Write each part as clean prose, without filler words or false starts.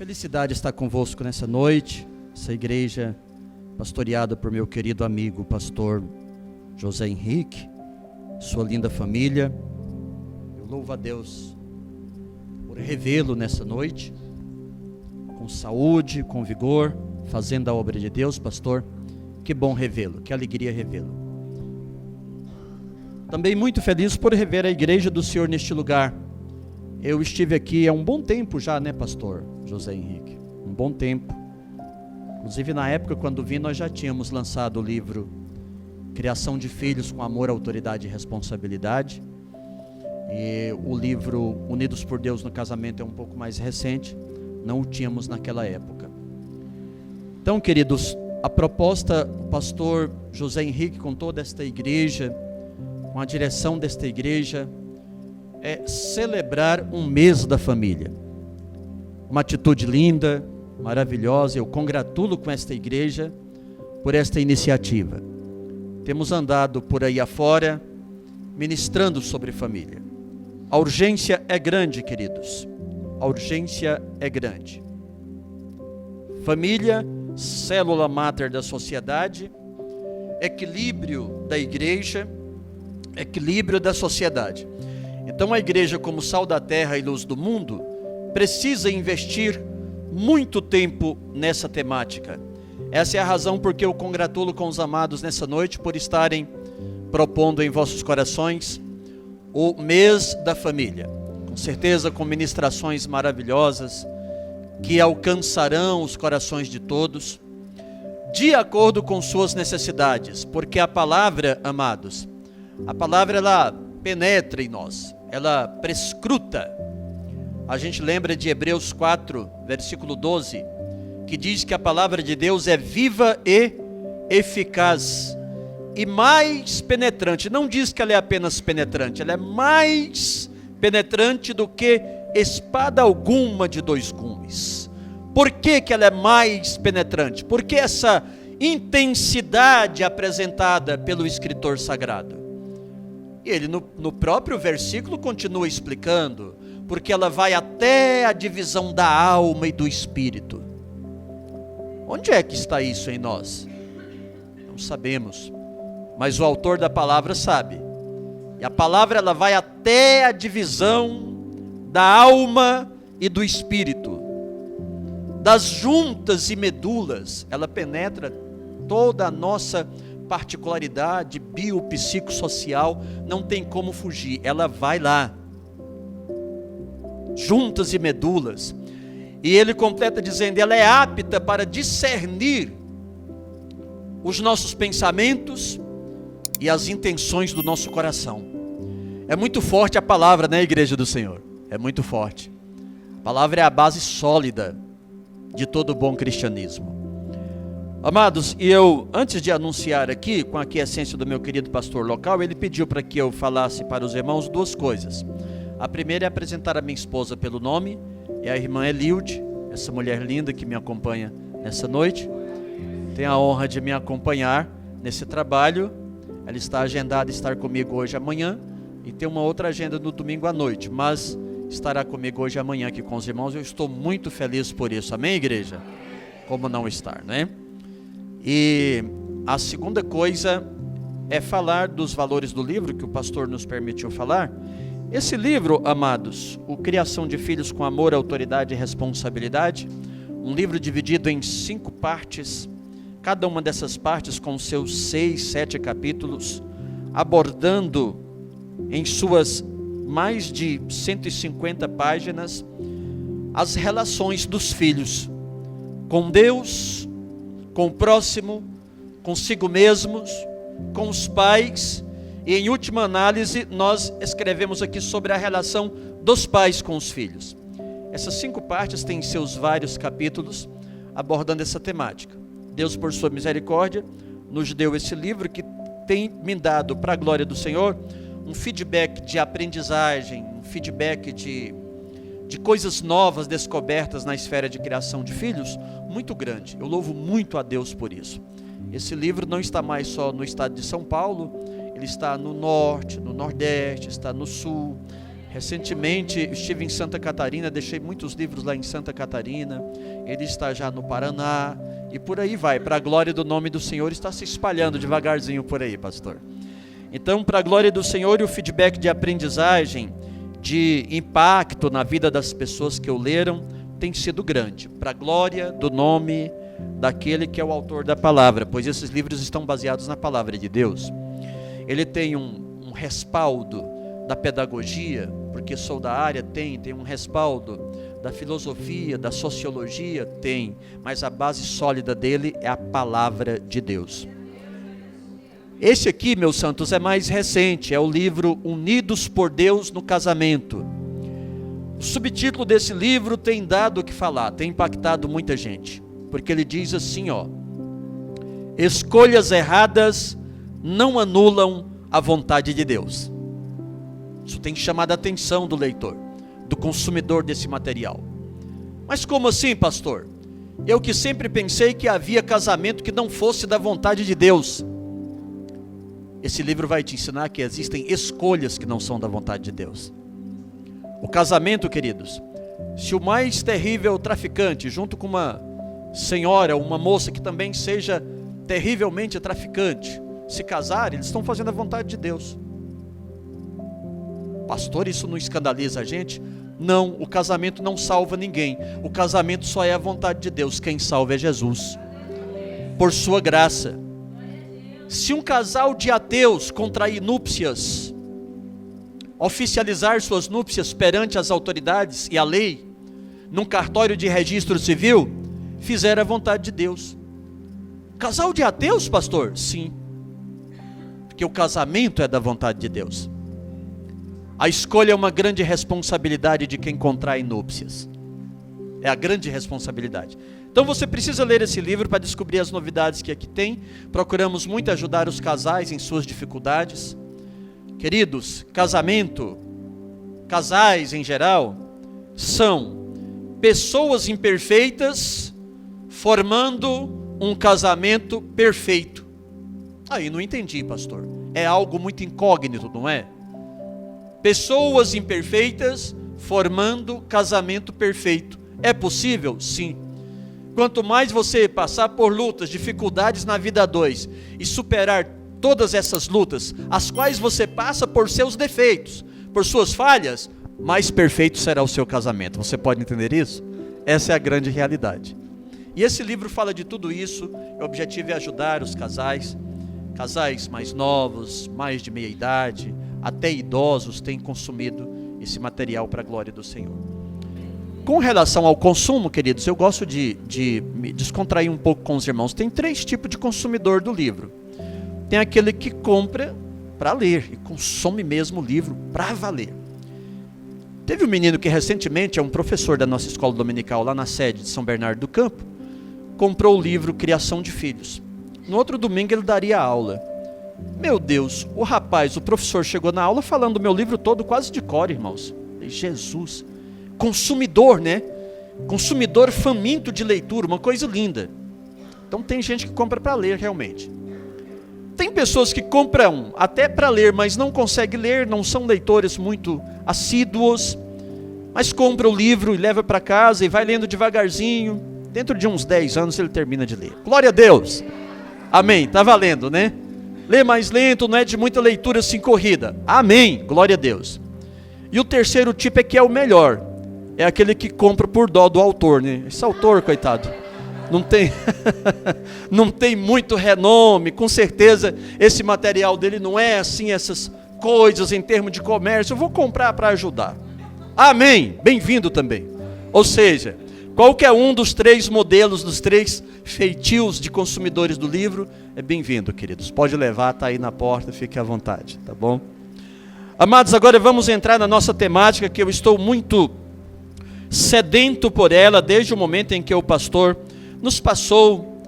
Felicidade estar convosco nessa noite, essa igreja pastoreada por meu querido amigo, pastor José Henrique, sua linda família. Eu louvo a Deus por revê-lo nessa noite, com saúde, com vigor, fazendo a obra de Deus, pastor. Que bom revê-lo, que alegria revê-lo. Também muito feliz por rever a igreja do Senhor neste lugar. Eu estive aqui há um bom tempo já, né, pastor José Henrique? Um bom tempo. Inclusive na época quando vim nós já tínhamos lançado o livro Criação de Filhos com Amor, Autoridade e Responsabilidade. E o livro Unidos por Deus no Casamento é um pouco mais recente. Não o tínhamos naquela época. Então, queridos, a proposta do pastor José Henrique com toda esta igreja, com a direção desta igreja, é celebrar um mês da família. Uma atitude linda, maravilhosa. Eu congratulo com esta igreja por esta iniciativa. Temos andado por aí afora, ministrando sobre família. A urgência é grande, queridos. A urgência é grande. Família, célula máter da sociedade, equilíbrio da igreja, equilíbrio da sociedade. Então a igreja, como sal da terra e luz do mundo, precisa investir muito tempo nessa temática. Essa é a razão porque eu congratulo com os amados nessa noite por estarem propondo em vossos corações o mês da família. Com certeza com ministrações maravilhosas que alcançarão os corações de todos, de acordo com suas necessidades, porque a palavra, amados, a palavra ela penetra em nós, ela prescruta. A gente lembra de Hebreus 4, versículo 12, que diz que a palavra de Deus é viva e eficaz e mais penetrante. Não diz que ela é apenas penetrante, ela é mais penetrante do que espada alguma de dois gumes. Por que que ela é mais penetrante? Porque essa intensidade apresentada pelo escritor sagrado. E ele no próprio versículo continua explicando, porque ela vai até a divisão da alma e do espírito. Onde é que está isso em nós? Não sabemos, mas o autor da palavra sabe. E a palavra ela vai até a divisão da alma e do espírito, das juntas e medulas. Ela penetra toda a nossa particularidade biopsicossocial, não tem como fugir, ela vai lá, juntas e medulas. E ele completa dizendo, ela é apta para discernir os nossos pensamentos e as intenções do nosso coração. É muito forte a palavra, né, igreja do Senhor? É muito forte. A palavra é a base sólida de todo bom cristianismo. Amados, e eu, antes de anunciar aqui, com a aquiescência do meu querido pastor local, ele pediu para que eu falasse para os irmãos duas coisas. A primeira é apresentar a minha esposa pelo nome, é a irmã Elilde, essa mulher linda que me acompanha nessa noite. Tem a honra de me acompanhar nesse trabalho. Ela está agendada a estar comigo hoje e amanhã, e tem uma outra agenda no domingo à noite, mas estará comigo hoje e amanhã aqui com os irmãos. Eu estou muito feliz por isso, amém, igreja? Como não estar, né? E a segunda coisa é falar dos valores do livro que o pastor nos permitiu falar. Esse livro, amados, o Criação de Filhos com Amor, Autoridade e Responsabilidade, um livro dividido em 5 partes, cada uma dessas partes com seus 6, 7 capítulos, abordando em suas mais de 150 páginas as relações dos filhos com Deus, com o próximo, consigo mesmos, com os pais, e em última análise nós escrevemos aqui sobre a relação dos pais com os filhos. Essas 5 partes têm seus vários capítulos abordando essa temática. Deus, por sua misericórdia, nos deu esse livro que tem me dado, para a glória do Senhor, um feedback de aprendizagem, um feedback de coisas novas descobertas na esfera de criação de filhos, muito grande. Eu louvo muito a Deus por isso. Esse livro não está mais só no estado de São Paulo, ele está no norte, no nordeste, está no sul, Recentemente estive em Santa Catarina, deixei muitos livros lá em Santa Catarina. Ele está já no Paraná e por aí vai. Para a glória do nome do Senhor, está se espalhando devagarzinho por aí, pastor. Então, para a glória do Senhor, e o feedback de aprendizagem, de impacto na vida das pessoas que o leram, tem sido grande. Para a glória do nome daquele que é o autor da palavra, pois esses livros estão baseados na palavra de Deus. Ele tem um respaldo da pedagogia, porque sou da área, tem um respaldo da filosofia, da sociologia, tem, mas a base sólida dele é a palavra de Deus. Esse aqui, meus santos, é mais recente, é o livro Unidos por Deus no Casamento. O subtítulo desse livro tem dado o que falar, tem impactado muita gente, porque ele diz assim, escolhas erradas não anulam a vontade de Deus. Isso tem chamado a atenção do leitor, do consumidor desse material. Mas como assim, pastor? Eu que sempre pensei que havia casamento que não fosse da vontade de Deus. Esse livro vai te ensinar que existem escolhas que não são da vontade de Deus. O casamento, queridos, se o mais terrível traficante, junto com uma senhora, uma moça que também seja terrivelmente traficante, se casarem, eles estão fazendo a vontade de Deus. Pastor, isso não escandaliza a gente? Não, o casamento não salva ninguém. O casamento só é a vontade de Deus. Quem salva é Jesus, por sua graça. Se um casal de ateus contrair núpcias, oficializar suas núpcias perante as autoridades e a lei, num cartório de registro civil, fizeram a vontade de Deus. Casal de ateus, pastor? Sim, porque o casamento é da vontade de Deus. A escolha é uma grande responsabilidade de quem contrai núpcias. É a grande responsabilidade. Então você precisa ler esse livro para descobrir as novidades que aqui tem. Procuramos muito ajudar os casais em suas dificuldades. Queridos, casais em geral, são pessoas imperfeitas formando um casamento perfeito. Aí não entendi, pastor. É algo muito incógnito, não é? Pessoas imperfeitas formando casamento perfeito. É possível? Sim. Quanto mais você passar por lutas, dificuldades na vida a dois e superar todas essas lutas, as quais você passa por seus defeitos, por suas falhas, mais perfeito será o seu casamento. Você pode entender isso? Essa é a grande realidade. E esse livro fala de tudo isso. O objetivo é ajudar os casais mais novos, mais de meia idade, até idosos têm consumido esse material para a glória do Senhor. Com relação ao consumo, queridos, eu gosto de me descontrair um pouco com os irmãos. Tem 3 tipos de consumidor do livro. Tem aquele que compra para ler e consome mesmo o livro para valer. Teve um menino que recentemente, é um professor da nossa escola dominical lá na sede de São Bernardo do Campo, comprou o livro Criação de Filhos. No outro domingo ele daria aula. Meu Deus, o professor chegou na aula falando do meu livro todo quase de cor, irmãos. Jesus, consumidor, né? Consumidor faminto de leitura, uma coisa linda. Então tem gente que compra para ler realmente. Tem pessoas que compram até para ler, mas não conseguem ler, não são leitores muito assíduos, mas compra o livro e leva para casa e vai lendo devagarzinho. Dentro de uns 10 anos ele termina de ler. Glória a Deus. Amém, tá valendo, né? Lê mais lento, não é de muita leitura assim corrida. Amém, glória a Deus. E o terceiro tipo é que é o melhor. É aquele que compra por dó do autor, né? Esse autor, coitado, não tem muito renome. Com certeza esse material dele não é assim essas coisas em termos de comércio. Eu vou comprar para ajudar. Amém, bem-vindo também. Ou seja, qualquer um dos 3 modelos, dos 3 feitios de consumidores do livro, é bem-vindo, queridos. Pode levar, está aí na porta, fique à vontade, tá bom? Amados, agora vamos entrar na nossa temática, que eu estou muito sedento por ela, desde o momento em que o pastor nos passou.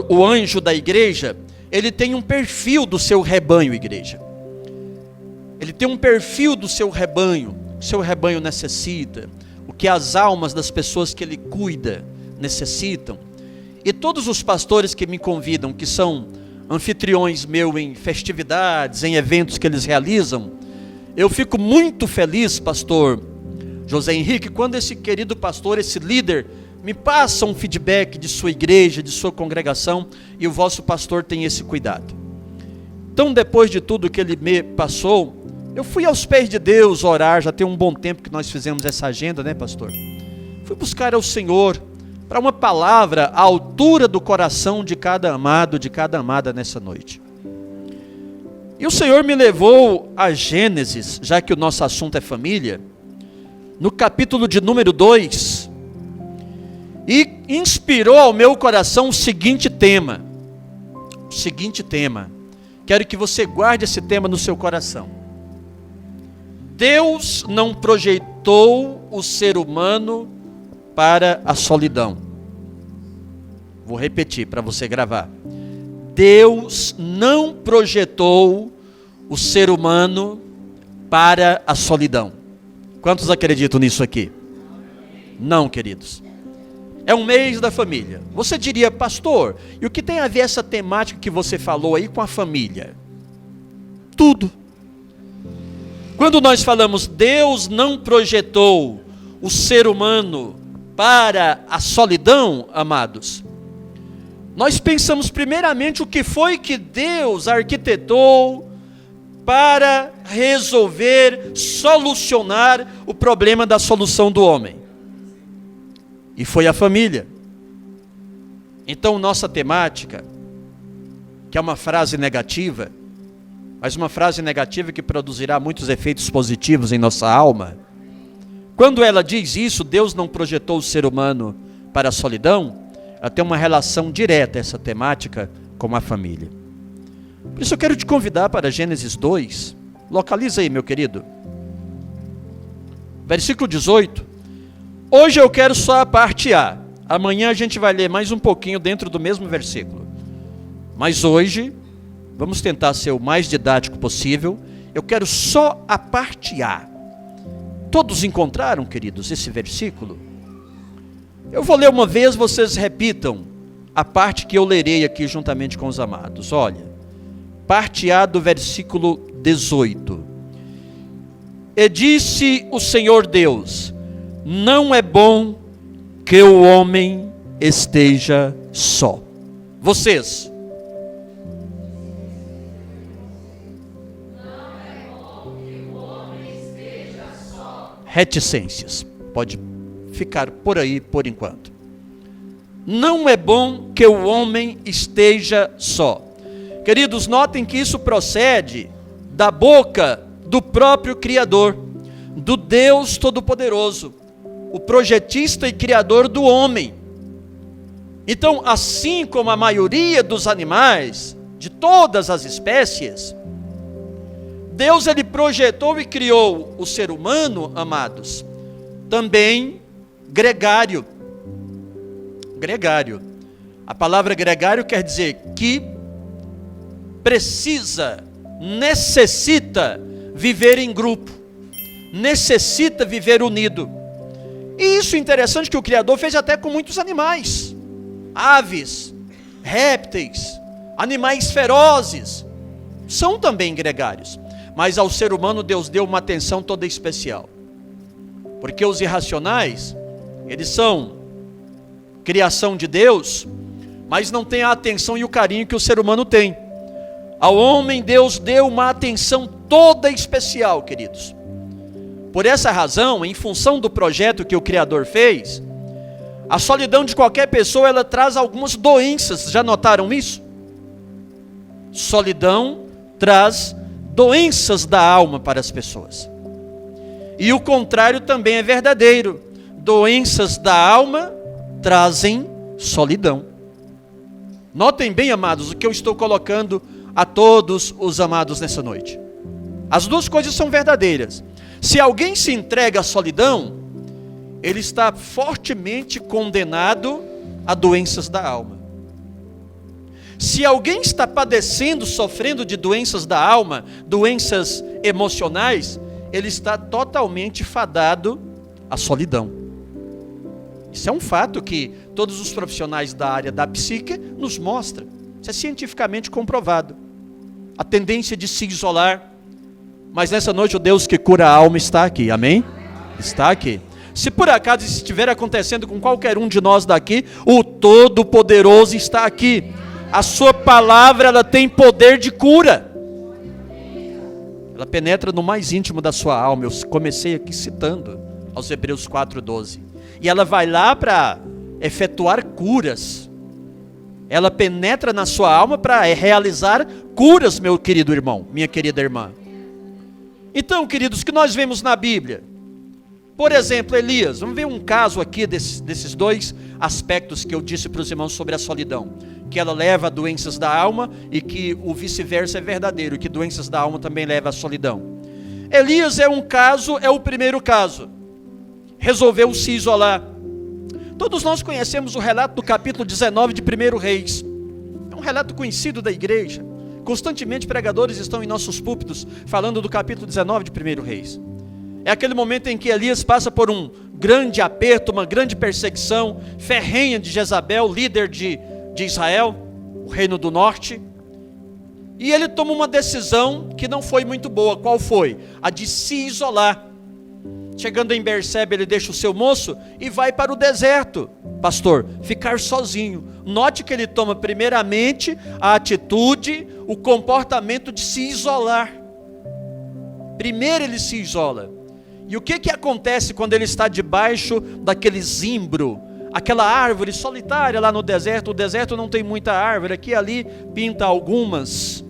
O anjo da igreja, ele tem um perfil do seu rebanho, igreja. Ele tem um perfil do seu rebanho, o seu rebanho necessita, o que as almas das pessoas que ele cuida necessitam. E todos os pastores que me convidam, que são anfitriões meus em festividades, em eventos que eles realizam, Eu fico muito feliz, pastor José Henrique, quando esse querido pastor, esse líder, me passa um feedback de sua igreja, de sua congregação, e o vosso pastor tem esse cuidado. Então, depois de tudo que ele me passou, eu fui aos pés de Deus orar. Já tem um bom tempo que nós fizemos essa agenda, né, pastor? Fui buscar ao Senhor para uma palavra à altura do coração de cada amado, de cada amada nessa noite. E o Senhor me levou a Gênesis, já que o nosso assunto é família, no capítulo de número 2, e inspirou ao meu coração o seguinte tema. Quero que você guarde esse tema no seu coração. Deus não projetou o ser humano para a solidão. Vou repetir para você gravar. Deus não projetou o ser humano para a solidão. Quantos acreditam nisso aqui? Não, queridos. É um mês da família. Você diria, pastor, e o que tem a ver essa temática que você falou aí com a família? Tudo. Quando nós falamos Deus não projetou o ser humano para a solidão, amados, nós pensamos primeiramente o que foi que Deus arquitetou para resolver, solucionar o problema da solução do homem. E foi a família. Então, nossa temática, que é uma frase negativa, mas uma frase negativa que produzirá muitos efeitos positivos em nossa alma. Quando ela diz isso, Deus não projetou o ser humano para a solidão, ela tem uma relação direta, essa temática, com a família. Por isso eu quero te convidar para Gênesis 2, localiza aí, meu querido. Versículo 18. Hoje eu quero só a parte A. Amanhã a gente vai ler mais um pouquinho dentro do mesmo versículo. Mas hoje, vamos tentar ser o mais didático possível. Eu quero só a parte A. Todos encontraram, queridos, esse versículo? Eu vou ler uma vez, vocês repitam a parte que eu lerei aqui juntamente com os amados. Olha, parte A do versículo 18. E disse o Senhor Deus: não é bom que o homem esteja só. Vocês. Não é bom que o homem esteja só. Reticências. Pode ficar por aí por enquanto. Não é bom que o homem esteja só. Queridos, notem que isso procede da boca do próprio Criador, do Deus Todo-Poderoso, o projetista e criador do homem. Então, assim como a maioria dos animais, de todas as espécies, Deus ele projetou e criou o ser humano, amados, também gregário. Gregário. A palavra gregário quer dizer que precisa, necessita viver em grupo, necessita viver unido. E isso é interessante que o Criador fez até com muitos animais, aves, répteis, animais ferozes, são também gregários. Mas ao ser humano Deus deu uma atenção toda especial, porque os irracionais, eles são criação de Deus, mas não têm a atenção e o carinho que o ser humano tem. Ao homem Deus deu uma atenção toda especial, queridos. Por essa razão, em função do projeto que o Criador fez, a solidão de qualquer pessoa, ela traz algumas doenças. Já notaram isso? Solidão traz doenças da alma para as pessoas. E o contrário também é verdadeiro. Doenças da alma trazem solidão. Notem bem, amados, o que eu estou colocando a todos os amados nessa noite. As duas coisas são verdadeiras. Se alguém se entrega à solidão, ele está fortemente condenado a doenças da alma. Se alguém está padecendo, sofrendo de doenças da alma, doenças emocionais, ele está totalmente fadado à solidão. Isso é um fato que todos os profissionais da área da psique nos mostram. Isso é cientificamente comprovado. A tendência de se isolar, Mas nessa noite o Deus que cura a alma está aqui, amém? Está aqui. Se por acaso isso estiver acontecendo com qualquer um de nós daqui, o Todo-Poderoso está aqui. A sua palavra, ela tem poder de cura. Ela penetra no mais íntimo da sua alma. Eu comecei aqui citando aos Hebreus 4:12. E ela vai lá para efetuar curas. Ela penetra na sua alma para realizar curas, meu querido irmão, minha querida irmã. Então, queridos, o que nós vemos na Bíblia? Por exemplo, Elias. Vamos ver um caso aqui desses dois aspectos que eu disse para os irmãos sobre a solidão. Que ela leva a doenças da alma e que o vice-versa é verdadeiro, que doenças da alma também levam à solidão. Elias é um caso, é o primeiro caso. Resolveu se isolar. Todos nós conhecemos o relato do capítulo 19 de 1 Reis. É um relato conhecido da igreja. Constantemente pregadores estão em nossos púlpitos falando do capítulo 19 de 1 Reis. É aquele momento em que Elias passa por um grande aperto, uma grande perseguição ferrenha de Jezabel, líder de Israel, o reino do norte. E ele toma uma decisão que não foi muito boa. Qual foi? A de se isolar. Chegando em Berseba, ele deixa o seu moço e vai para o deserto, pastor, ficar sozinho. Note que ele toma primeiramente a atitude, o comportamento de se isolar. Primeiro ele se isola. E o que acontece quando ele está debaixo daquele zimbro, aquela árvore solitária lá no deserto? O deserto não tem muita árvore, aqui e ali pinta algumas.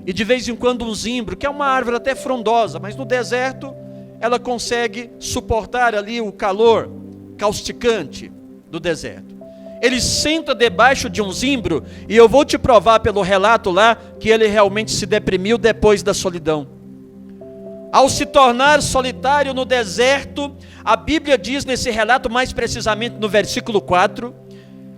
E de vez em quando um zimbro, que é uma árvore até frondosa, mas no deserto ela consegue suportar ali o calor causticante do deserto. Ele senta debaixo de um zimbro, e eu vou te provar pelo relato lá, que ele realmente se deprimiu depois da solidão. Ao se tornar solitário no deserto, a Bíblia diz nesse relato, mais precisamente no versículo 4,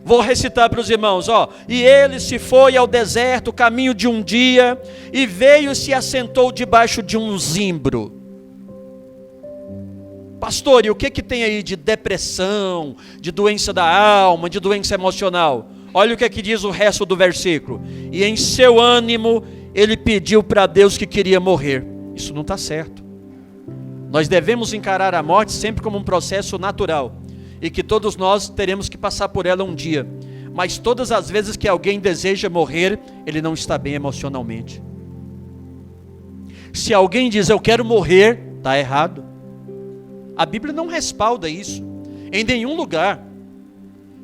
vou recitar para os irmãos, e ele se foi ao deserto, caminho de um dia, e veio e se assentou debaixo de um zimbro. Pastor, e o que tem aí de depressão, de doença da alma, de doença emocional? Olha o que diz o resto do versículo. E em seu ânimo, ele pediu para Deus que queria morrer. Isso não está certo. Nós devemos encarar a morte sempre como um processo natural. E que todos nós teremos que passar por ela um dia. Mas todas as vezes que alguém deseja morrer, ele não está bem emocionalmente. Se alguém diz, eu quero morrer, está errado. A Bíblia não respalda isso em nenhum lugar.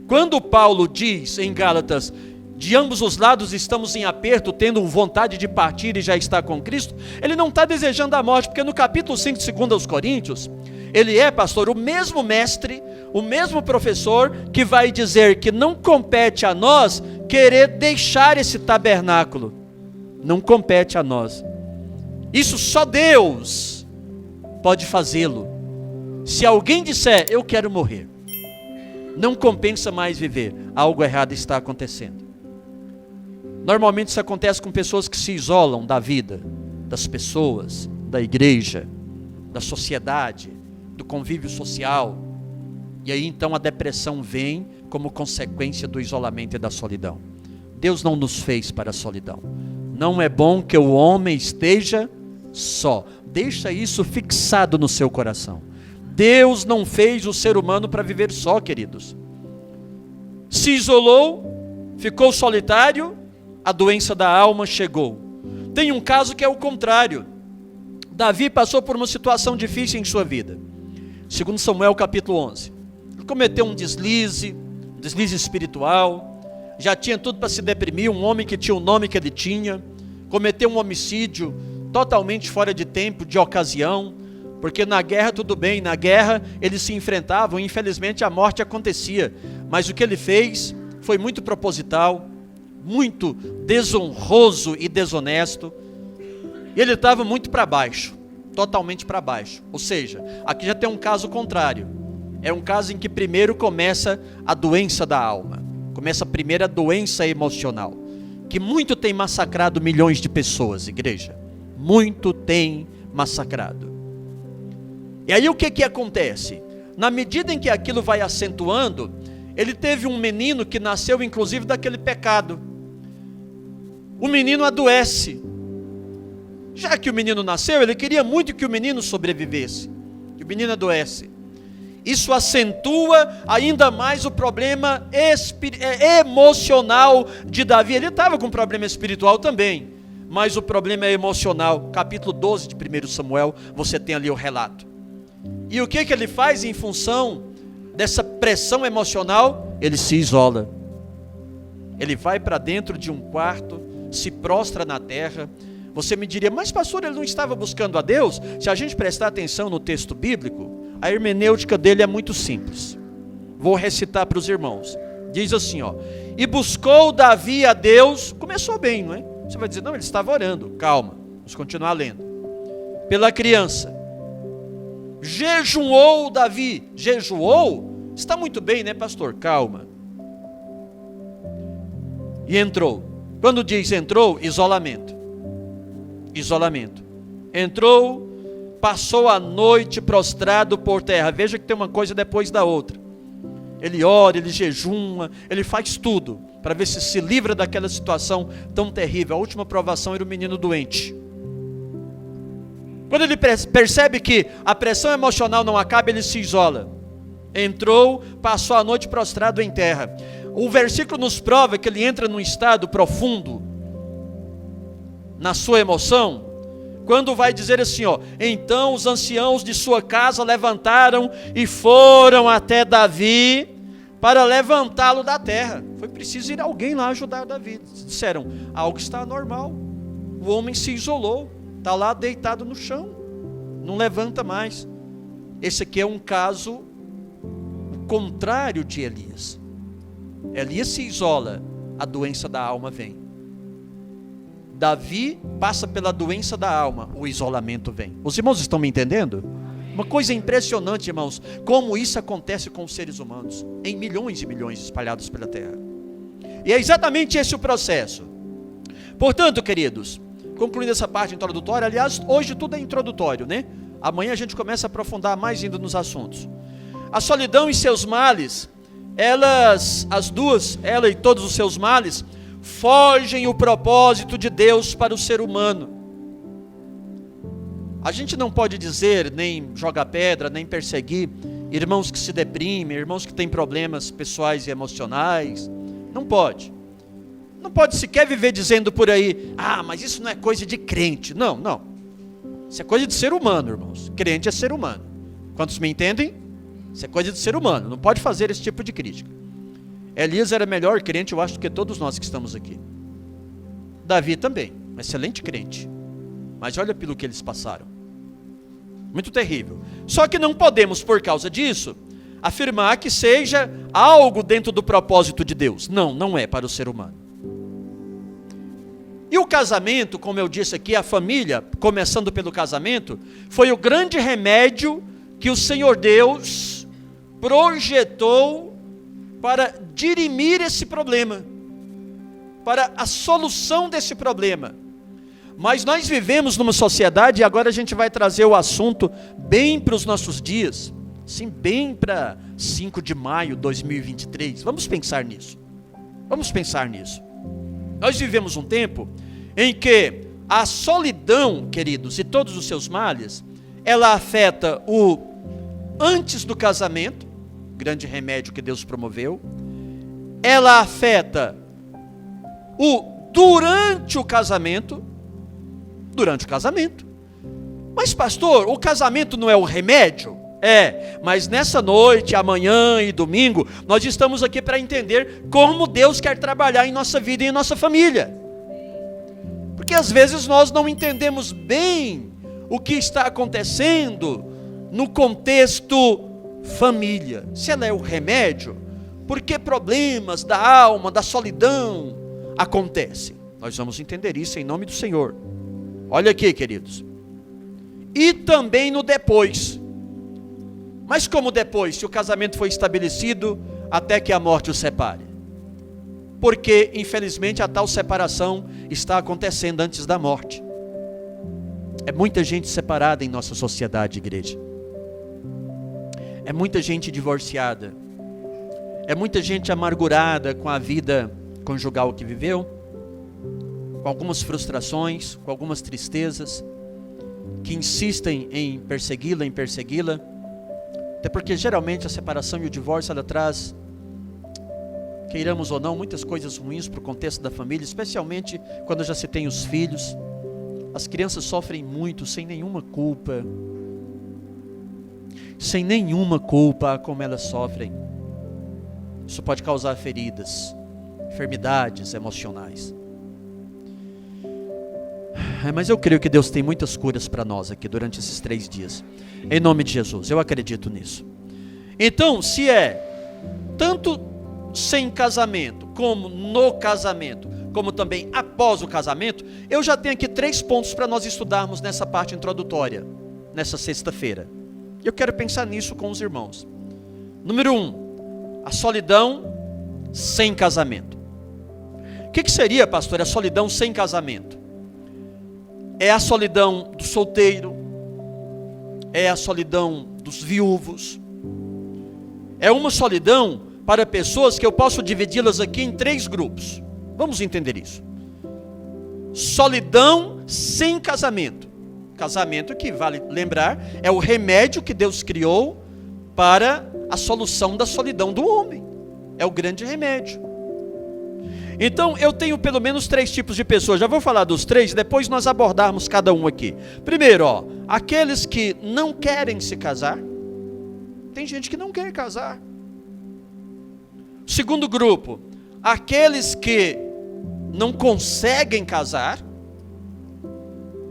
Quando Paulo diz em Gálatas, de ambos os lados estamos em aperto, tendo vontade de partir e já estar com Cristo, ele não está desejando a morte, porque no capítulo 5 de 2 aos Coríntios, ele é, pastor, o mesmo mestre, o mesmo professor, que vai dizer que não compete a nós querer deixar esse tabernáculo. Não compete a nós. Isso só Deus pode fazê-lo. Se alguém disser, eu quero morrer, não compensa mais viver, algo errado está acontecendo. Normalmente isso acontece com pessoas que se isolam da vida, das pessoas, da igreja, da sociedade, do convívio social. E aí então a depressão vem como consequência do isolamento e da solidão. Deus não nos fez para a solidão. Não é bom que o homem esteja só. Deixa isso fixado no seu coração. Deus não fez o ser humano para viver só, queridos. Se isolou, ficou solitário, a doença da alma chegou. Tem um caso que é o contrário. Davi passou por uma situação difícil em sua vida. Segundo Samuel capítulo 11. Ele cometeu um deslize espiritual, já tinha tudo para se deprimir, um homem que tinha o nome que ele tinha, cometeu um homicídio totalmente fora de tempo, de ocasião, porque na guerra tudo bem, na guerra eles se enfrentavam e infelizmente a morte acontecia, mas o que ele fez foi muito proposital, muito desonroso e desonesto, e ele estava muito para baixo, totalmente para baixo. Ou seja, aqui já tem um caso contrário, é um caso em que primeiro começa a doença da alma, começa a primeira doença emocional, que muito tem massacrado milhões de pessoas, igreja, muito tem massacrado. E aí o que acontece? Na medida em que aquilo vai acentuando, ele teve um menino que nasceu inclusive daquele pecado. O menino adoece. Já que o menino nasceu, ele queria muito que o menino sobrevivesse, que o menino adoece. Isso acentua ainda mais o problema emocional de Davi. Ele estava com um problema espiritual também, mas o problema é emocional. Capítulo 12 de 1 Samuel, você tem ali o relato. E o que ele faz em função dessa pressão emocional? Ele se isola. Ele vai para dentro de um quarto, se prostra na terra. Você me diria, mas pastor, ele não estava buscando a Deus? Se a gente prestar atenção no texto bíblico, a hermenêutica dele é muito simples. Vou recitar para os irmãos. Diz assim, ó: e buscou Davi a Deus. Começou bem, não é? Você vai dizer, não, ele estava orando. Calma, vamos continuar lendo. Pela criança. Jejuou Davi. Jejuou? Está muito bem, né, pastor? Calma. E entrou. Quando diz entrou, isolamento. Isolamento. Entrou, passou a noite prostrado por terra. Veja que tem uma coisa depois da outra. Ele ora, ele jejuma, ele faz tudo para ver se livra daquela situação tão terrível. A última provação era o menino doente. Quando ele percebe que a pressão emocional não acaba, ele se isola. Entrou, passou a noite prostrado em terra. O versículo nos prova que ele entra num estado profundo na sua emoção, quando vai dizer assim, ó: então os anciãos de sua casa levantaram e foram até Davi para levantá-lo da terra. Foi preciso ir alguém lá ajudar Davi. Disseram, algo está anormal. O homem se isolou, está lá deitado no chão, não levanta mais. Esse aqui é um caso contrário de Elias. Elias se isola, a doença da alma vem. Davi passa pela doença da alma, o isolamento vem. Os irmãos estão me entendendo? Uma coisa impressionante, irmãos, como isso acontece com os seres humanos, em milhões e milhões espalhados pela terra. E é exatamente esse o processo. Portanto, queridos, concluindo essa parte introdutória, aliás, hoje tudo é introdutório, né? Amanhã a gente começa a aprofundar mais ainda nos assuntos. A solidão e seus males, as duas, ela e todos os seus males, fogem o propósito de Deus para o ser humano. A gente não pode dizer, nem jogar pedra, nem perseguir irmãos que se deprimem, irmãos que têm problemas pessoais e emocionais. Não pode. Não pode sequer viver dizendo por aí, mas isso não é coisa de crente. Não, não. Isso é coisa de ser humano, irmãos. Crente é ser humano. Quantos me entendem? Isso é coisa de ser humano. Não pode fazer esse tipo de crítica. Elias era melhor crente, eu acho, do que todos nós que estamos aqui. Davi também, um excelente crente. Mas olha pelo que eles passaram. Muito terrível. Só que não podemos, por causa disso, afirmar que seja algo dentro do propósito de Deus. Não, não é para o ser humano. E o casamento, como eu disse aqui, a família, começando pelo casamento, foi o grande remédio que o Senhor Deus projetou para dirimir esse problema, para a solução desse problema. Mas nós vivemos numa sociedade, e agora a gente vai trazer o assunto bem para os nossos dias, sim, bem para 5 de maio de 2023, vamos pensar nisso, Nós vivemos um tempo em que a solidão, queridos, e todos os seus males, ela afeta o antes do casamento, grande remédio que Deus promoveu, ela afeta o durante o casamento, mas pastor, o casamento não é o remédio? É, mas nessa noite, amanhã e domingo, nós estamos aqui para entender como Deus quer trabalhar em nossa vida e em nossa família, porque às vezes nós não entendemos bem o que está acontecendo no contexto família, se ela é o remédio, por que problemas da alma, da solidão acontecem? Nós vamos entender isso em nome do Senhor. Olha aqui, queridos. E também no depois. Mas como depois? Se o casamento foi estabelecido até que a morte os separe. Porque, infelizmente, a tal separação está acontecendo antes da morte. É muita gente separada em nossa sociedade, igreja. É muita gente divorciada. É muita gente amargurada com a vida conjugal que viveu. com algumas frustrações, com algumas tristezas, que insistem em persegui-la, até porque geralmente a separação e o divórcio, ela traz, queiramos ou não, muitas coisas ruins para o contexto da família, especialmente quando já se tem os filhos. As crianças sofrem muito, sem nenhuma culpa, como elas sofrem. Isso pode causar feridas, enfermidades emocionais. Mas eu creio que Deus tem muitas curas para nós aqui durante esses 3 dias. Em nome de Jesus, eu acredito nisso. Então, se é tanto sem casamento, como no casamento, como também após o casamento, eu já tenho aqui 3 pontos para nós estudarmos nessa parte introdutória, nessa sexta-feira. Eu quero pensar nisso com os irmãos. Número 1, a solidão sem casamento. O que seria, pastor, a solidão sem casamento? É a solidão do solteiro, é a solidão dos viúvos, é uma solidão para pessoas que eu posso dividi-las aqui em 3 grupos. Vamos entender isso. Solidão sem casamento. Casamento, que vale lembrar, é o remédio que Deus criou para a solução da solidão do homem. É o grande remédio. Então, eu tenho pelo menos 3 tipos de pessoas. Já vou falar dos 3, depois nós abordarmos cada um aqui. Primeiro, aqueles que não querem se casar. Tem gente que não quer casar. Segundo grupo, aqueles que não conseguem casar.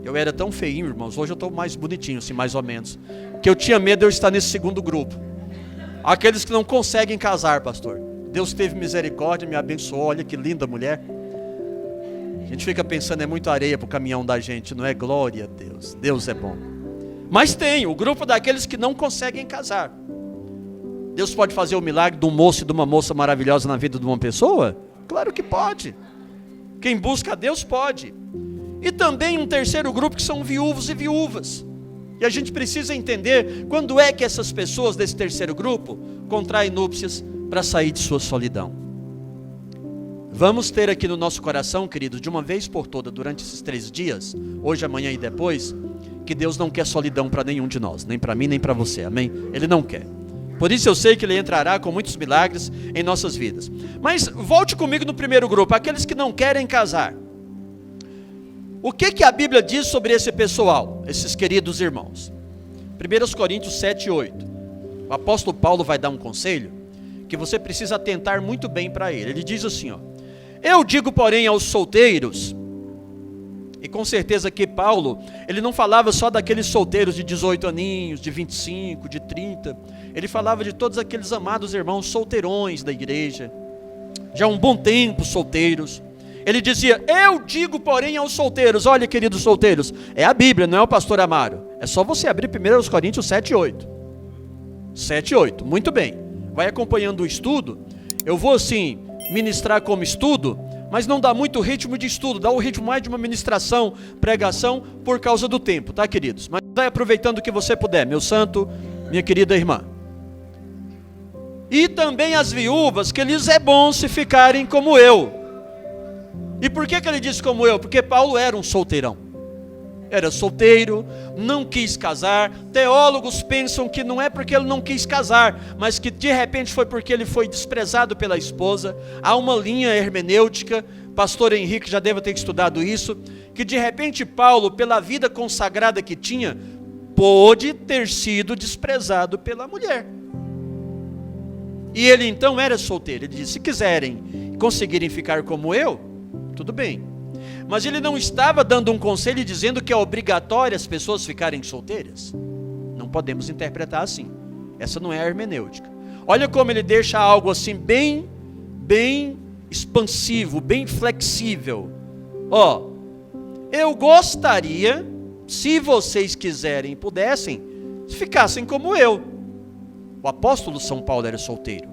Eu era tão feinho, irmãos, hoje eu estou mais bonitinho, assim, mais ou menos, que eu tinha medo de eu estar nesse segundo grupo. Aqueles que não conseguem casar, pastor. Deus teve misericórdia, me abençoou, olha que linda mulher. A gente fica pensando, é muito areia para o caminhão da gente, não é? Glória a Deus, Deus é bom. Mas tem o grupo daqueles que não conseguem casar. Deus pode fazer o milagre de um moço e de uma moça maravilhosa na vida de uma pessoa? Claro que pode. Quem busca a Deus pode. E também um terceiro grupo que são viúvos e viúvas. E a gente precisa entender quando é que essas pessoas desse terceiro grupo contraem núpcias para sair de sua solidão. Vamos ter aqui no nosso coração, queridos, de uma vez por toda, durante esses 3 dias, hoje, amanhã e depois, que Deus não quer solidão para nenhum de nós, nem para mim, nem para você, amém? Ele não quer. Por isso eu sei que Ele entrará com muitos milagres em nossas vidas. Mas volte comigo no primeiro grupo, aqueles que não querem casar. O que a Bíblia diz sobre esse pessoal, esses queridos irmãos? 1 Coríntios 7 e 8. O apóstolo Paulo vai dar um conselho que você precisa atentar muito bem para ele. Ele diz assim, eu digo, porém, aos solteiros, e com certeza que Paulo, ele não falava só daqueles solteiros de 18 aninhos, de 25, de 30, ele falava de todos aqueles amados irmãos solteirões da igreja, já há um bom tempo solteiros. Ele dizia, eu digo, porém, aos solteiros, olha, queridos solteiros, é a Bíblia, não é o pastor Amaro, é só você abrir 1 Coríntios 7 e 8, 7 e 8, muito bem. Vai acompanhando o estudo. Eu vou assim ministrar como estudo, mas não dá muito ritmo de estudo, dá o ritmo mais de uma ministração, pregação, por causa do tempo, tá, queridos? Mas vai aproveitando o que você puder, meu santo, minha querida irmã. E também as viúvas, que lhes é bom se ficarem como eu. E por que ele disse como eu? Porque Paulo era um solteirão. Era solteiro, não quis casar. Teólogos pensam que não é porque ele não quis casar, mas que de repente foi porque ele foi desprezado pela esposa. Há uma linha hermenêutica, pastor Henrique já deve ter estudado isso, que de repente Paulo, pela vida consagrada que tinha, pôde ter sido desprezado pela mulher. E ele então era solteiro. Ele disse, se quiserem, conseguirem ficar como eu, tudo bem. Mas ele não estava dando um conselho dizendo que é obrigatório as pessoas ficarem solteiras. Não podemos interpretar assim. Essa não é a hermenêutica. Olha como ele deixa algo assim bem expansivo, bem flexível. Eu gostaria, se vocês quiserem e pudessem, ficassem como eu. O apóstolo São Paulo era solteiro.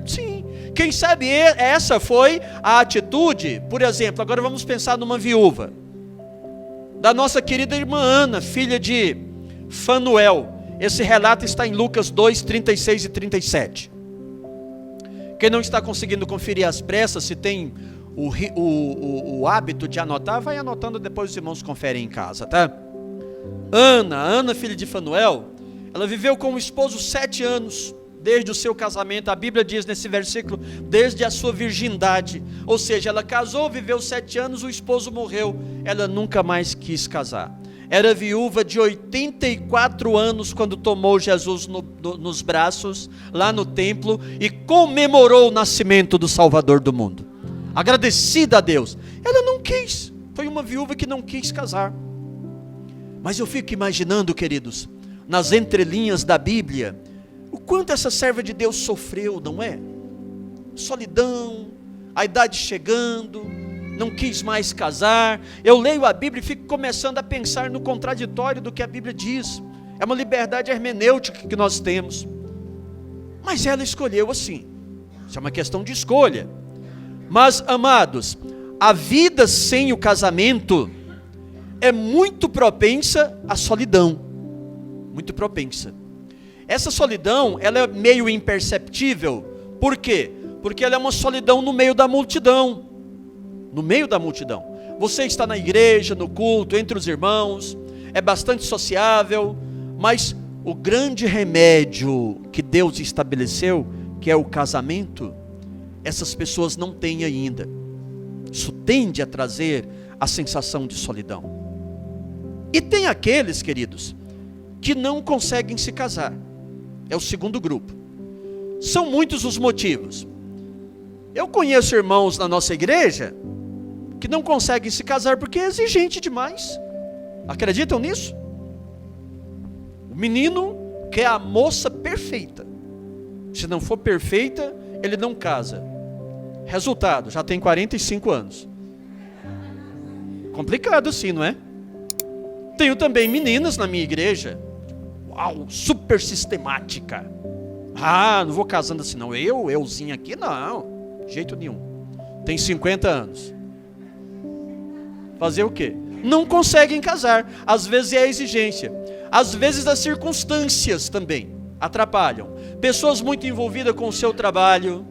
Sim. Quem sabe essa foi a atitude, por exemplo, agora vamos pensar numa viúva, da nossa querida irmã Ana, filha de Fanuel. Esse relato está em Lucas 2, 36 e 37. Quem não está conseguindo conferir às pressas, se tem o hábito de anotar, vai anotando, depois os irmãos conferem em casa, tá? Ana, filha de Fanuel, ela viveu com o esposo 7 anos, desde o seu casamento. A Bíblia diz nesse versículo, desde a sua virgindade, ou seja, ela casou, viveu 7 anos, o esposo morreu, ela nunca mais quis casar. Era viúva de 84 anos quando tomou Jesus nos braços, lá no templo, e comemorou o nascimento do Salvador do mundo. Agradecida a Deus. Ela não quis, foi uma viúva que não quis casar. Mas eu fico imaginando, queridos, nas entrelinhas da Bíblia, o quanto essa serva de Deus sofreu, não é? Solidão, a idade chegando, não quis mais casar. Eu leio a Bíblia e fico começando a pensar no contraditório do que a Bíblia diz. É uma liberdade hermenêutica que nós temos. Mas ela escolheu assim. Isso é uma questão de escolha. Mas, amados, a vida sem o casamento é muito propensa à solidão. Muito propensa. Essa solidão, ela é meio imperceptível. Por quê? Porque ela é uma solidão no meio da multidão. No meio da multidão. Você está na igreja, no culto, entre os irmãos, é bastante sociável, mas o grande remédio que Deus estabeleceu, que é o casamento, essas pessoas não têm ainda. Isso tende a trazer a sensação de solidão. E tem aqueles, queridos, que não conseguem se casar. É o segundo grupo. São muitos os motivos. Eu conheço irmãos na nossa igreja que não conseguem se casar porque é exigente demais. Acreditam nisso? O menino quer a moça perfeita. Se não for perfeita, ele não casa. Resultado, já tem 45 anos. Complicado sim, não é? Tenho também meninas na minha igreja. Uau, super sistemática. Ah, não vou casando assim não. Euzinho aqui não, de jeito nenhum. Tem 50 anos. Fazer o quê? Não conseguem casar. Às vezes é a exigência. Às vezes as circunstâncias também atrapalham. Pessoas muito envolvidas com o seu trabalho,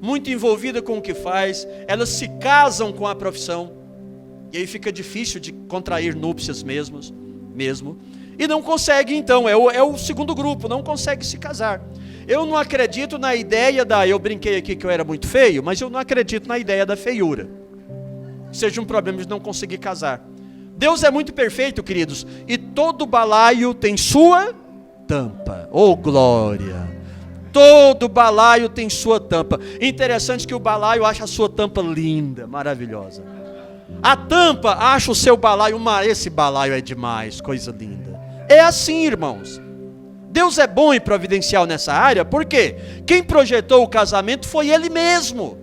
muito envolvidas com o que faz, elas se casam com a profissão, e aí fica difícil de contrair núpcias mesmo, e não consegue então, é o segundo grupo, não consegue se casar. Eu não acredito na ideia eu brinquei aqui que eu era muito feio, mas eu não acredito na ideia da feiura, seja um problema de não conseguir casar. Deus é muito perfeito, queridos, e todo balaio tem sua tampa. Oh, glória! Todo balaio tem sua tampa. Interessante que o balaio acha a sua tampa linda, maravilhosa. A tampa acha o seu balaio, esse balaio é demais, coisa linda. É assim, irmãos. Deus é bom e providencial nessa área, porque quem projetou o casamento foi Ele mesmo.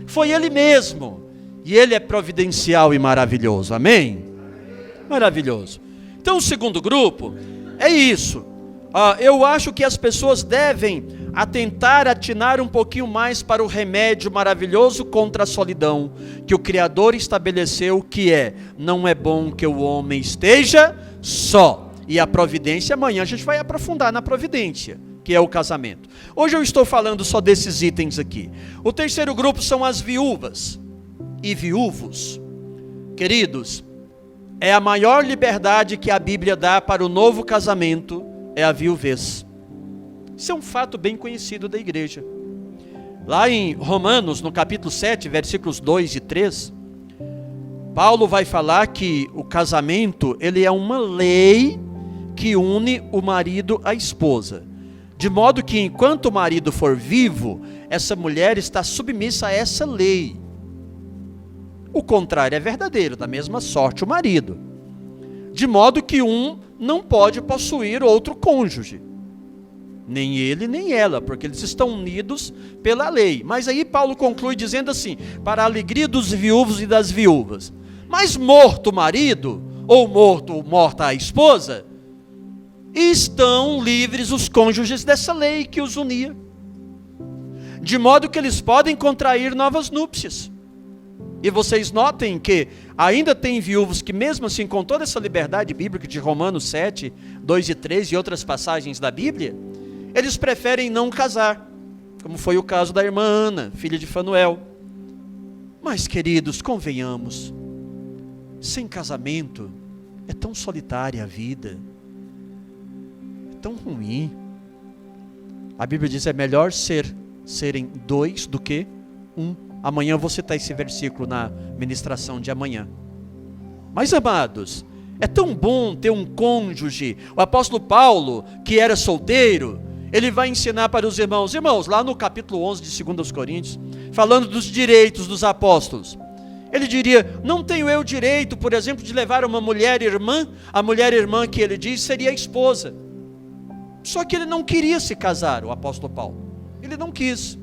Foi Ele mesmo. E Ele é providencial e maravilhoso, amém? Maravilhoso. Então o segundo grupo é isso. Eu acho que as pessoas devem atentar, atinar um pouquinho mais para o remédio maravilhoso contra a solidão, que o Criador estabeleceu, que não é bom que o homem esteja só. E a providência, amanhã a gente vai aprofundar na providência, que é o casamento. Hoje eu estou falando só desses itens aqui. O terceiro grupo são as viúvas e viúvos. Queridos, é a maior liberdade que a Bíblia dá para o novo casamento, é a viuvez. Isso é um fato bem conhecido da igreja. Lá em Romanos, no capítulo 7, versículos 2 e 3, Paulo vai falar que o casamento, ele é uma lei que une o marido à esposa. De modo que enquanto o marido for vivo, essa mulher está submissa a essa lei. O contrário é verdadeiro, da mesma sorte o marido. De modo que um não pode possuir outro cônjuge. Nem ele, nem ela, porque eles estão unidos pela lei. Mas aí Paulo conclui dizendo assim, para a alegria dos viúvos e das viúvas. Mas morto o marido, ou morta a esposa, estão livres os cônjuges dessa lei que os unia. De modo que eles podem contrair novas núpcias. E vocês notem que ainda tem viúvos que mesmo assim, com toda essa liberdade bíblica de Romanos 7, 2 e 3 e outras passagens da Bíblia, eles preferem não casar, como foi o caso da irmã Ana, filha de Fanuel. Mas, queridos, convenhamos, sem casamento é tão solitária a vida, é tão ruim. A Bíblia diz: é melhor serem dois do que um. Amanhã eu vou citar esse versículo na ministração de amanhã. Mas, amados, é tão bom ter um cônjuge. O apóstolo Paulo, que era solteiro, ele vai ensinar para os irmãos, lá no capítulo 11 de 2 Coríntios, falando dos direitos dos apóstolos. Ele diria: não tenho eu direito, por exemplo, de levar uma mulher irmã. A mulher irmã que ele diz seria a esposa. Só que ele não queria se casar, o apóstolo Paulo. Ele não quis.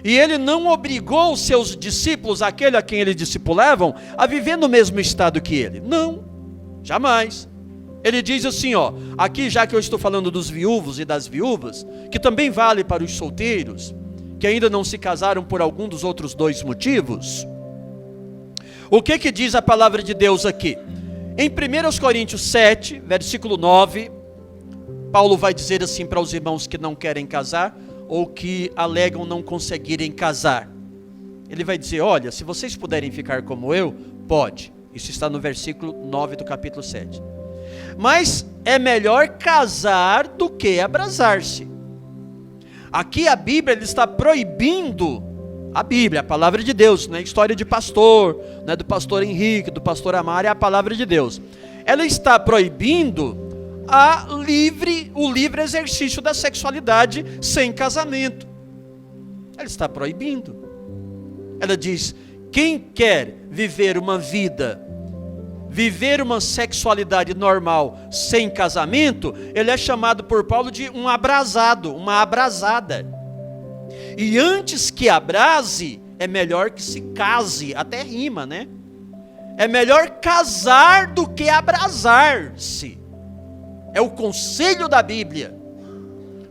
E ele não obrigou os seus discípulos, aquele a quem eles discipulavam, a viver no mesmo estado que ele. Não, jamais. Ele diz assim, aqui, já que eu estou falando dos viúvos e das viúvas, que também vale para os solteiros, que ainda não se casaram por algum dos outros dois motivos. O que diz a palavra de Deus aqui? Em 1 Coríntios 7, versículo 9, Paulo vai dizer assim para os irmãos que não querem casar, ou que alegam não conseguirem casar. Ele vai dizer: olha, se vocês puderem ficar como eu, pode. Isso está no versículo 9 do capítulo 7. Mas é melhor casar do que abrasar-se. Aqui a Bíblia ele está proibindo, a Bíblia, a palavra de Deus, não é história de pastor, não é do pastor Henrique, do pastor Amaro, é a palavra de Deus. Ela está proibindo o livre exercício da sexualidade sem casamento. Ela está proibindo. Ela diz: quem quer viver uma sexualidade normal sem casamento, ele é chamado por Paulo de um abrasado, uma abrasada. E antes que abrase, é melhor que se case, até rima, né? É melhor casar do que abrasar-se. É o conselho da Bíblia,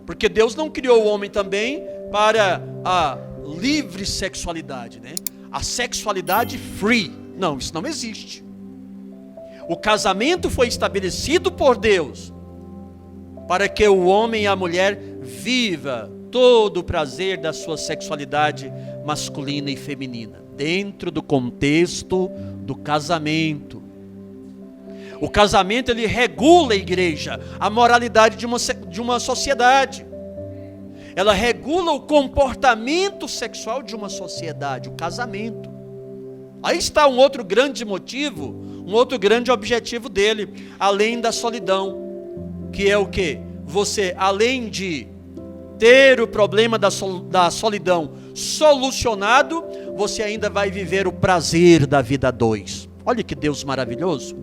porque Deus não criou o homem também para a livre sexualidade, né? A sexualidade free, não, isso não existe. O casamento foi estabelecido por Deus, para que o homem e a mulher viva todo o prazer da sua sexualidade masculina e feminina, dentro do contexto do casamento. O casamento ele regula a igreja, a moralidade de uma sociedade. Ela regula o comportamento sexual de uma sociedade, o casamento. Aí está um outro grande motivo, um outro grande objetivo dele, além da solidão, que é o quê? Você, além de ter o problema da solidão solucionado, você ainda vai viver o prazer da vida a dois. Olha que Deus maravilhoso.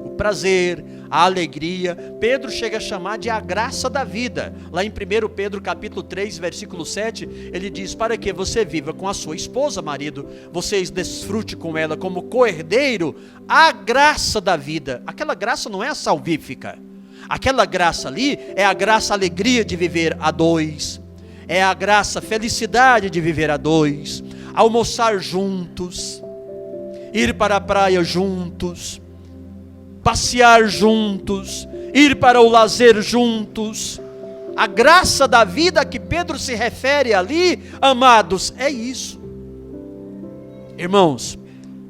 O prazer, a alegria. Pedro chega a chamar de a graça da vida. Lá em 1 Pedro capítulo 3, versículo 7, ele diz: para que você viva com a sua esposa, marido, vocês desfrute com ela como co-herdeiro a graça da vida. Aquela graça não é a salvífica. Aquela graça ali é a graça, a alegria de viver a dois. É a graça, a felicidade de viver a dois. Almoçar juntos, ir para a praia juntos, passear juntos, ir para o lazer juntos. A graça da vida a que Pedro se refere ali, amados, é isso. Irmãos,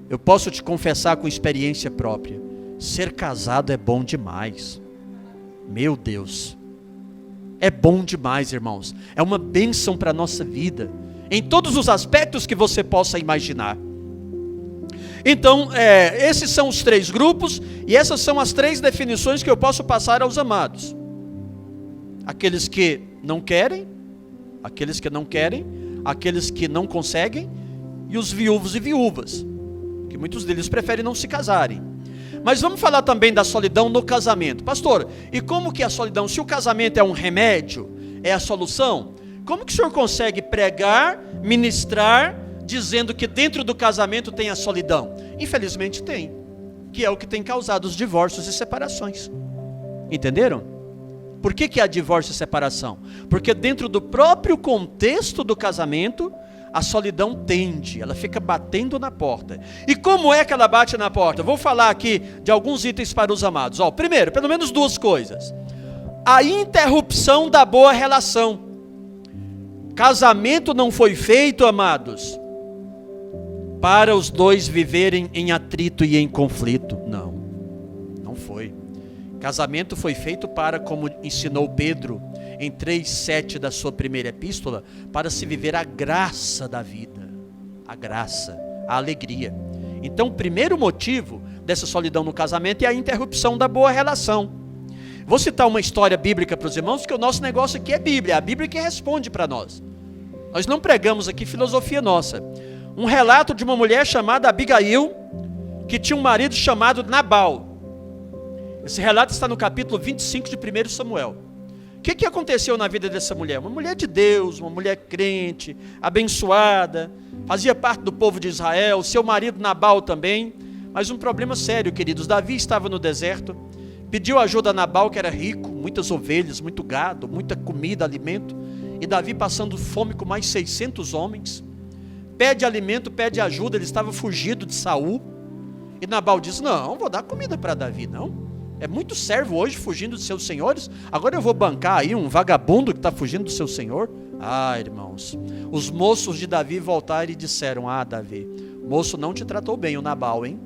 eu posso te confessar com experiência própria, ser casado é bom demais. Meu Deus, é bom demais, irmãos. É uma bênção para a nossa vida, em todos os aspectos que você possa imaginar. Então, esses são os três grupos, e essas são as três definições que eu posso passar aos amados. Aqueles que não querem, aqueles que não conseguem, e os viúvos e viúvas, que muitos deles preferem não se casarem. Mas vamos falar também da solidão no casamento. Pastor, e como que é a solidão? Se o casamento é um remédio, é a solução, como que o senhor consegue pregar, ministrar, dizendo que dentro do casamento tem a solidão? Infelizmente tem, que é o que tem causado os divórcios e separações. Entenderam? Por que há divórcio e separação? Porque dentro do próprio contexto do casamento, a solidão tende, ela fica batendo na porta. E como é que ela bate na porta? Vou falar aqui de alguns itens para os amados. Primeiro, pelo menos duas coisas. A interrupção da boa relação. Casamento não foi feito, amados, para os dois viverem em atrito e em conflito. Não, não foi. Casamento foi feito para, como ensinou Pedro em 3:7 da sua primeira epístola, para se viver a graça da vida, a graça, a alegria. Então, o primeiro motivo dessa solidão no casamento é a interrupção da boa relação. Vou citar uma história bíblica para os irmãos, porque o nosso negócio aqui é Bíblia, é a Bíblia que responde para nós. Nós não pregamos aqui filosofia nossa. Um relato de uma mulher chamada Abigail, que tinha um marido chamado Nabal. Esse relato está no capítulo 25 de 1 Samuel. O que aconteceu na vida dessa mulher? Uma mulher de Deus, uma mulher crente, abençoada, fazia parte do povo de Israel, seu marido Nabal também, mas um problema sério, queridos. Davi estava no deserto, pediu ajuda a Nabal, que era rico, muitas ovelhas, muito gado, muita comida, alimento, e Davi passando fome com mais 600 homens, pede alimento, pede ajuda, ele estava fugido de Saul, e Nabal diz: não, vou dar comida para Davi, não. É muito servo hoje fugindo de seus senhores, agora eu vou bancar aí um vagabundo que está fugindo do seu senhor? Ah, irmãos, os moços de Davi voltaram e disseram: ah, Davi, o moço não te tratou bem, o Nabal, hein?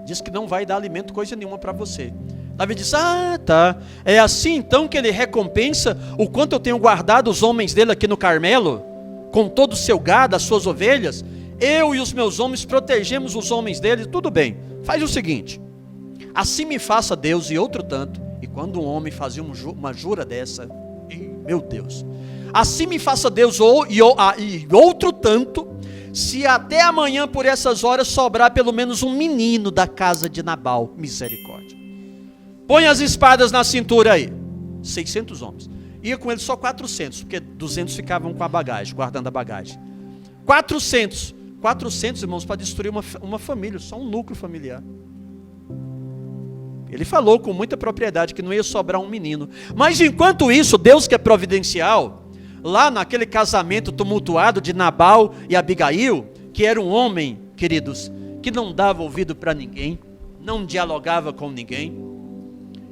Diz que não vai dar alimento, coisa nenhuma para você. Davi diz: ah, tá, é assim então que ele recompensa o quanto eu tenho guardado os homens dele aqui no Carmelo, com todo o seu gado, as suas ovelhas? Eu e os meus homens protegemos os homens dele. Tudo bem, faz o seguinte: assim me faça Deus e outro tanto. E quando um homem fazia uma jura dessa, meu Deus, assim me faça Deus e outro tanto, se até amanhã por essas horas sobrar pelo menos um menino da casa de Nabal. Misericórdia. Põe as espadas na cintura aí. 600 homens. Ia com eles só 400, porque 200 ficavam com a bagagem, guardando a bagagem. 400, irmãos, para destruir uma família, só um núcleo familiar. Ele falou com muita propriedade que não ia sobrar um menino. Mas enquanto isso, Deus, que é providencial, lá naquele casamento tumultuado de Nabal e Abigail, que era um homem, queridos, que não dava ouvido para ninguém, não dialogava com ninguém,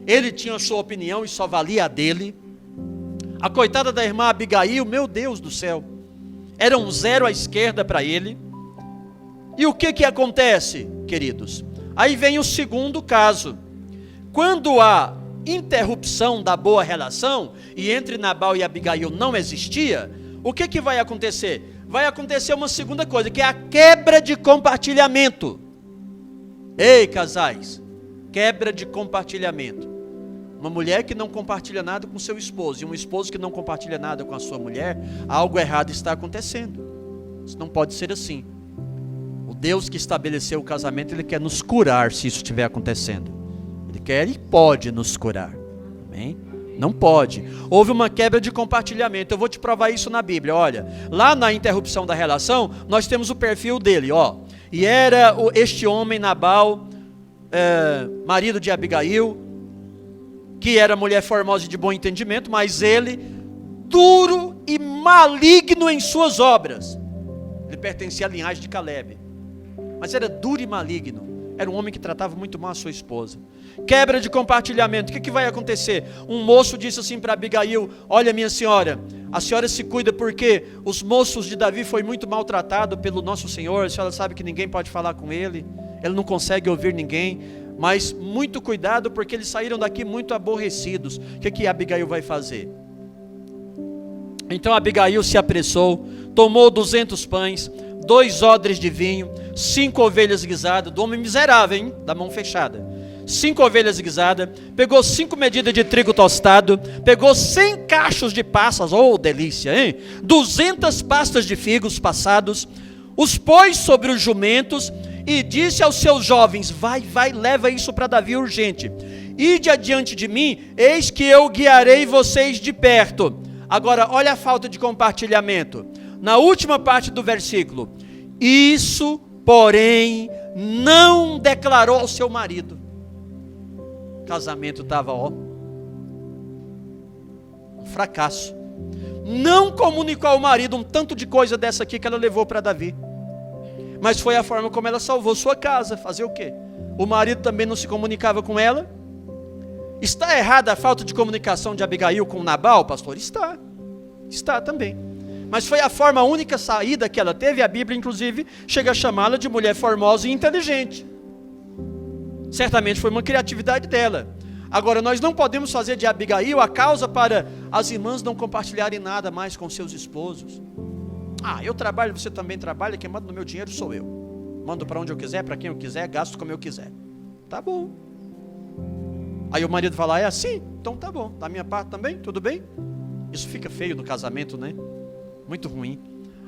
ele tinha a sua opinião e só valia a dele. A coitada da irmã Abigail, meu Deus do céu, era um zero à esquerda para ele. E o que acontece, queridos? Aí vem o segundo caso. Quando a interrupção da boa relação, e entre Nabal e Abigail não existia, o que vai acontecer? Vai acontecer uma segunda coisa, que é a quebra de compartilhamento. Ei, casais, quebra de compartilhamento. Uma mulher que não compartilha nada com seu esposo, e um esposo que não compartilha nada com a sua mulher, algo errado está acontecendo. Isso não pode ser assim. O Deus que estabeleceu o casamento, Ele quer nos curar se isso estiver acontecendo. Ele quer e pode nos curar. Amém? Não pode. Houve uma quebra de compartilhamento. Eu vou te provar isso na Bíblia. Olha, lá na interrupção da relação, nós temos o perfil dele, ó. E era este homem, Nabal, marido de Abigail, que era mulher formosa e de bom entendimento, mas ele, duro e maligno em suas obras. Ele pertencia à linhagem de Calebe, mas era duro e maligno. Era um homem que tratava muito mal a sua esposa. Quebra de compartilhamento. O que vai acontecer? Um moço disse assim para Abigail: olha, minha senhora, a senhora se cuida porque os moços de Davi foi muito maltratado pelo nosso Senhor. A senhora sabe que ninguém pode falar com ele, ele não consegue ouvir ninguém, mas muito cuidado porque eles saíram daqui muito aborrecidos. O que Abigail vai fazer? Então Abigail se apressou, tomou 200 pães, 2 odres de vinho, 5 ovelhas guisadas, do homem miserável, hein? Da mão fechada. 5 ovelhas guisadas, pegou 5 medidas de trigo tostado, pegou 100 cachos de passas, oh delícia, hein? 200 pastas de figos passados, os pôs sobre os jumentos e disse aos seus jovens: vai, leva isso para Davi urgente. Ide adiante de mim, eis que eu guiarei vocês de perto. Agora, olha a falta de compartilhamento. Na última parte do versículo: isso, porém, não declarou ao seu marido. O casamento estava, um fracasso. Não comunicou ao marido um tanto de coisa dessa aqui que ela levou para Davi. Mas foi a forma como ela salvou sua casa. Fazer o quê? O marido também não se comunicava com ela? Está errada a falta de comunicação de Abigail com Nabal, pastor? Está também. mas foi a forma, a única saída que ela teve. A Bíblia, inclusive, chega a chamá-la de mulher formosa e inteligente. Certamente foi uma criatividade dela. Agora, nós não podemos fazer de Abigail a causa para as irmãs não compartilharem nada mais com seus esposos. Eu trabalho, você também trabalha, quem manda no meu dinheiro sou eu. Mando para onde eu quiser, para quem eu quiser, gasto como eu quiser. Tá bom. Aí o marido fala, é assim? Então tá bom, da minha parte também, tudo bem? Isso fica feio no casamento, né? Muito ruim.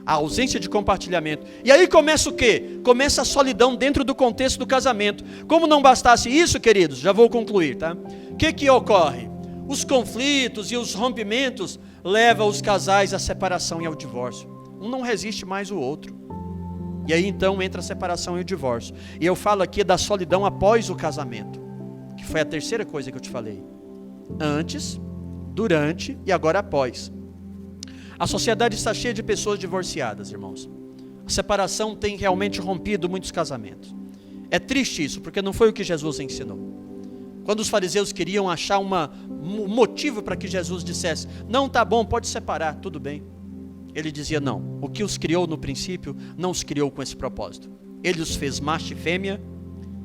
A ausência de compartilhamento. E aí começa o quê? Começa a solidão dentro do contexto do casamento. Como não bastasse isso, queridos, já vou concluir, tá? O que ocorre? Os conflitos e os rompimentos levam os casais à separação e ao divórcio. Um não resiste mais o outro. E aí então entra a separação e o divórcio. E eu falo aqui da solidão após o casamento, que foi a terceira coisa que eu te falei. Antes, durante e agora após. A sociedade está cheia de pessoas divorciadas, irmãos. A separação tem realmente rompido muitos casamentos. É triste isso, porque não foi o que Jesus ensinou. Quando os fariseus queriam achar um motivo para que Jesus dissesse, não, tá bom, pode separar, tudo bem. Ele dizia, não, o que os criou no princípio, não os criou com esse propósito. Ele os fez macho e fêmea,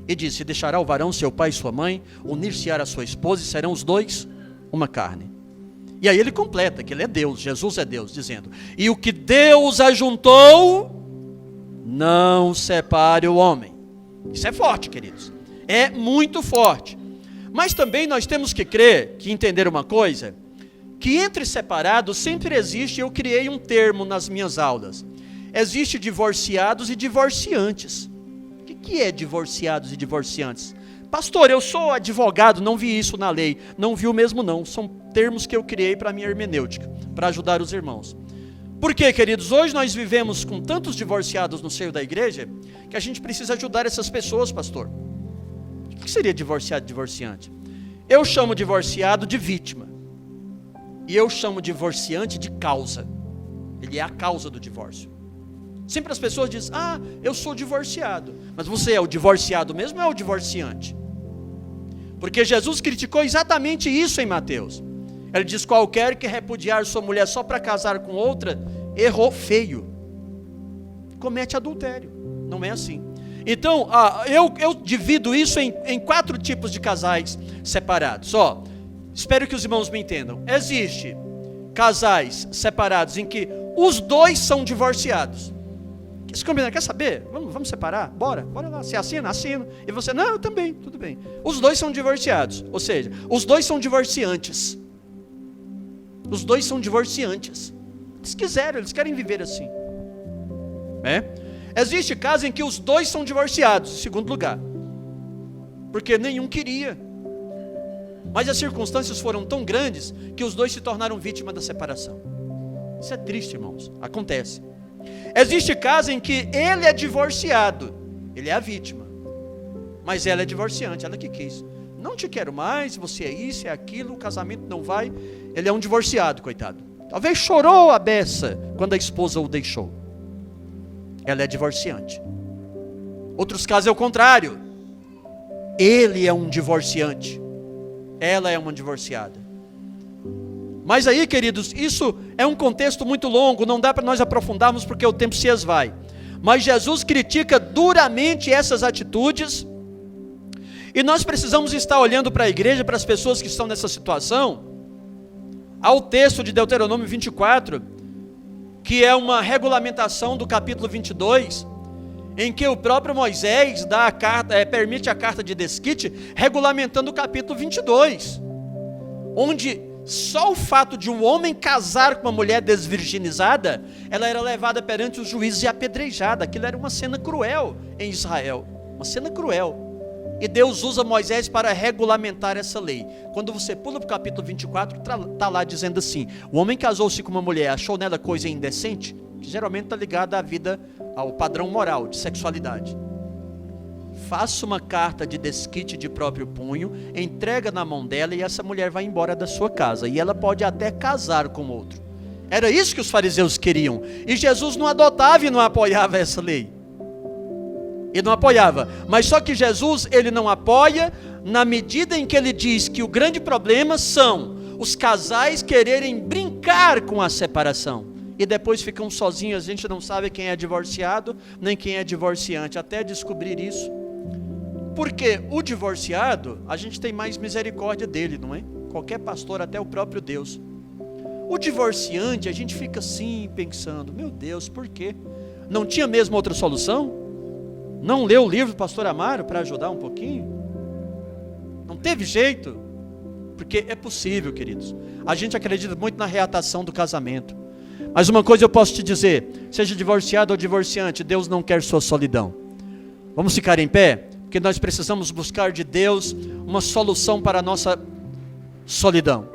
e disse, deixará o varão seu pai e sua mãe, unir-se-á a sua esposa, e serão os dois uma carne. E aí ele completa, que ele é Deus, Jesus é Deus, dizendo, e o que Deus ajuntou, não separe o homem. Isso é forte, queridos, é muito forte. Mas também nós temos que crer, que entender uma coisa, que entre separados sempre existe, eu criei um termo nas minhas aulas, existe divorciados e divorciantes. O que é divorciados e divorciantes? Pastor, eu sou advogado, não vi isso na lei, não vi o mesmo não, são termos que eu criei para a minha hermenêutica, para ajudar os irmãos. Por quê, queridos? Hoje nós vivemos com tantos divorciados no seio da igreja, que a gente precisa ajudar essas pessoas, pastor. O que seria divorciado e divorciante? Eu chamo divorciado de vítima. E eu chamo divorciante de causa. Ele é a causa do divórcio. Sempre as pessoas dizem, eu sou divorciado. Mas você é o divorciado mesmo ou é o divorciante? Porque Jesus criticou exatamente isso em Mateus. Ele diz, qualquer que repudiar sua mulher só para casar com outra, errou feio. Comete adultério. Não é assim. Então, eu divido isso em 4 tipos de casais separados. Espero que os irmãos me entendam. Existe casais separados em que os dois são divorciados. Se combinar, quer saber? Vamos separar? Bora lá. Você assina? Assino. E você, não, eu também, tudo bem. Os dois são divorciados. Ou seja, os dois são divorciantes. Os dois são divorciantes. Eles querem viver assim. Existe caso em que os dois são divorciados, em segundo lugar. Porque nenhum queria. Mas as circunstâncias foram tão grandes que os dois se tornaram vítimas da separação. Isso é triste, irmãos. Acontece. Existe caso em que ele é divorciado. Ele é a vítima. Mas ela é divorciante, ela que quis. Não te quero mais, você é isso, é aquilo, o casamento não vai. Ele é um divorciado, coitado. Talvez chorou a beça quando a esposa o deixou. Ela é divorciante. Outros casos é o contrário. Ele é um divorciante. Ela é uma divorciada. Mas aí, queridos, isso é um contexto muito longo, não dá para nós aprofundarmos porque o tempo se esvai. Mas Jesus critica duramente essas atitudes, e nós precisamos estar olhando para a igreja, para as pessoas que estão nessa situação, ao texto de Deuteronômio 24, que é uma regulamentação do capítulo 22, em que o próprio Moisés dá a carta, permite a carta de desquite, regulamentando o capítulo 22, onde só o fato de um homem casar com uma mulher desvirginizada, ela era levada perante os juízes e apedrejada. Aquilo era uma cena cruel em Israel, uma cena cruel. E Deus usa Moisés para regulamentar essa lei. Quando você pula para o capítulo 24, está lá dizendo assim: o homem casou-se com uma mulher, achou nela coisa indecente, que geralmente está ligada à vida, ao padrão moral de sexualidade. Faça uma carta de desquite de próprio punho, entrega na mão dela e essa mulher vai embora da sua casa. E ela pode até casar com outro. Era isso que os fariseus queriam. E Jesus não adotava e não apoiava essa lei. Ele não apoiava. Mas só que Jesus, ele não apoia na medida em que ele diz que o grande problema são os casais quererem brincar com a separação. e depois ficam sozinhos, a gente não sabe quem é divorciado, nem quem é divorciante, até descobrir isso. Porque o divorciado, a gente tem mais misericórdia dele, não é? Qualquer pastor, até o próprio Deus. O divorciante, a gente fica assim, pensando, meu Deus, por quê? Não tinha mesmo outra solução? Não leu o livro do pastor Amaro para ajudar um pouquinho? Não teve jeito? Porque é possível, queridos. A gente acredita muito na reatação do casamento. Mas uma coisa eu posso te dizer, seja divorciado ou divorciante, Deus não quer sua solidão. Vamos ficar em pé? Porque nós precisamos buscar de Deus uma solução para a nossa solidão.